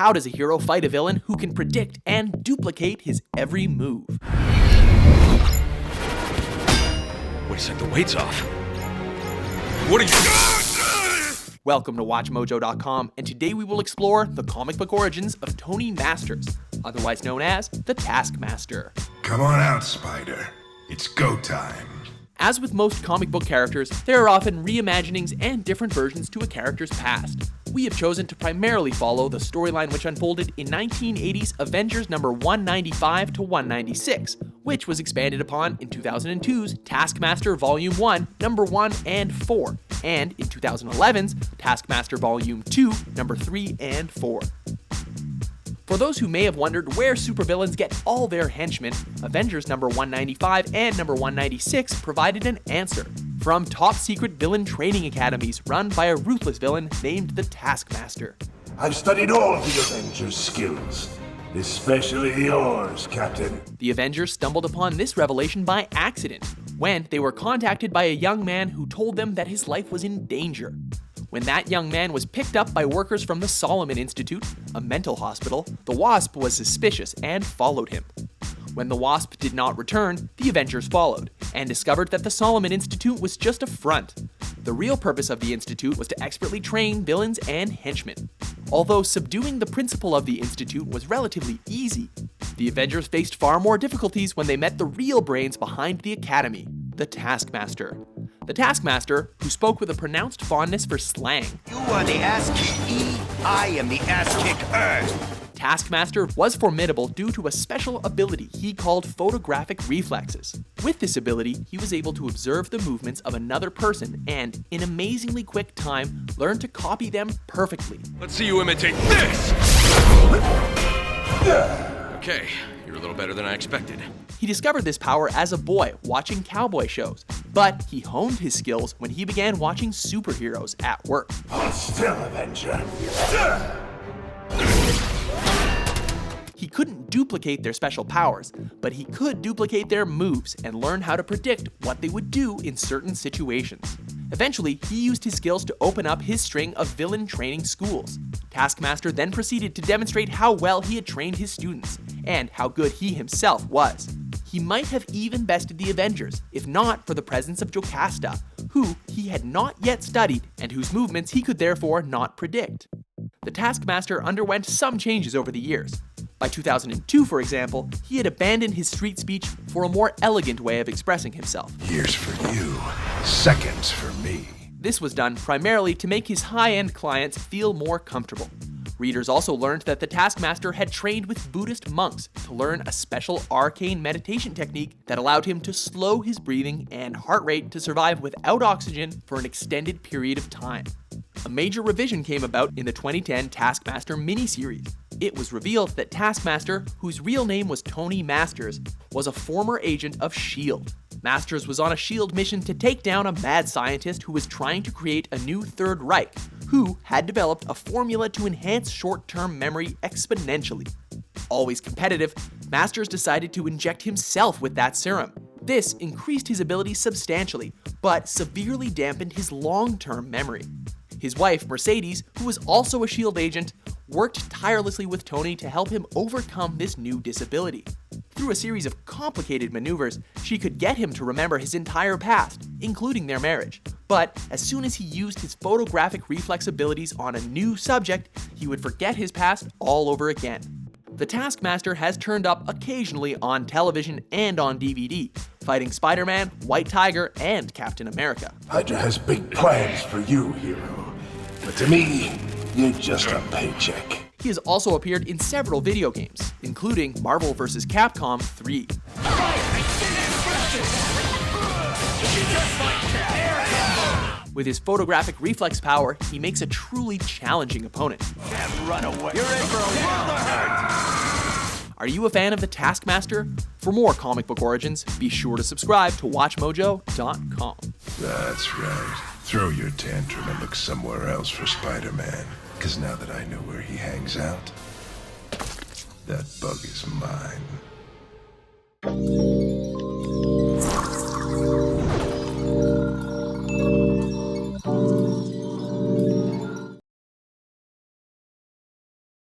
how does a hero fight a villain who can predict and duplicate his every move? Wait a sec, the weight's off. What are you... Welcome to WatchMojo.com, and today we will explore the comic book origins of Tony Masters, otherwise known as the Taskmaster. Come on out, Spider. It's go time. As with most comic book characters, there are often reimaginings and different versions to a character's past. We have chosen to primarily follow the storyline which unfolded in 1980's Avengers number 195 to 196, which was expanded upon in 2002's Taskmaster Volume 1, number 1 and 4, and in 2011's Taskmaster Volume 2, number 3 and 4. For those who may have wondered where supervillains get all their henchmen, Avengers number 195 and number 196 provided an answer. From top-secret villain training academies run by a ruthless villain named the Taskmaster. I've studied all of the Avengers' skills, especially yours, Captain. The Avengers stumbled upon this revelation by accident, when they were contacted by a young man who told them that his life was in danger. When that young man was picked up by workers from the Solomon Institute, a mental hospital, the Wasp was suspicious and followed him. When the Wasp did not return, the Avengers followed, and discovered that the Solomon Institute was just a front. The real purpose of the Institute was to expertly train villains and henchmen. Although subduing the principal of the Institute was relatively easy, the Avengers faced far more difficulties when they met the real brains behind the Academy, the Taskmaster. The Taskmaster, who spoke with a pronounced fondness for slang. You are the ass-kick-E, I am the ass-kick-er. Taskmaster was formidable due to a special ability he called photographic reflexes. With this ability, he was able to observe the movements of another person and, in amazingly quick time, learn to copy them perfectly. Let's see you imitate this! Okay, you're a little better than I expected. He discovered this power as a boy watching cowboy shows, but he honed his skills when he began watching superheroes at work. Hold still, Avenger. He couldn't duplicate their special powers, but he could duplicate their moves and learn how to predict what they would do in certain situations. Eventually, he used his skills to open up his string of villain training schools. Taskmaster then proceeded to demonstrate how well he had trained his students, and how good he himself was. He might have even bested the Avengers, if not for the presence of Jocasta, who he had not yet studied and whose movements he could therefore not predict. The Taskmaster underwent some changes over the years. By 2002, for example, he had abandoned his street speech for a more elegant way of expressing himself. Years for you, seconds for me. This was done primarily to make his high-end clients feel more comfortable. Readers also learned that the Taskmaster had trained with Buddhist monks to learn a special arcane meditation technique that allowed him to slow his breathing and heart rate to survive without oxygen for an extended period of time. A major revision came about in the 2010 Taskmaster miniseries. It was revealed that Taskmaster, whose real name was Tony Masters, was a former agent of S.H.I.E.L.D. Masters was on a S.H.I.E.L.D. mission to take down a mad scientist who was trying to create a new Third Reich, who had developed a formula to enhance short-term memory exponentially. Always competitive, Masters decided to inject himself with that serum. This increased his ability substantially, but severely dampened his long-term memory. His wife, Mercedes, who was also a S.H.I.E.L.D. agent, worked tirelessly with Tony to help him overcome this new disability. Through a series of complicated maneuvers, she could get him to remember his entire past, including their marriage. But as soon as he used his photographic reflex abilities on a new subject, he would forget his past all over again. The Taskmaster has turned up occasionally on television and on DVD, fighting Spider-Man, White Tiger, and Captain America. Hydra has big plans for you, hero. But to me, you're just a paycheck. He has also appeared in several video games, including Marvel vs. Capcom 3. With his photographic reflex power, he makes a truly challenging opponent. Can't run away. You're in for a world of hurt. Are you a fan of the Taskmaster? For more comic book origins, be sure to subscribe to WatchMojo.com. That's right. Throw your tantrum and look somewhere else for Spider-Man. Because now that I know where he hangs out, that bug is mine.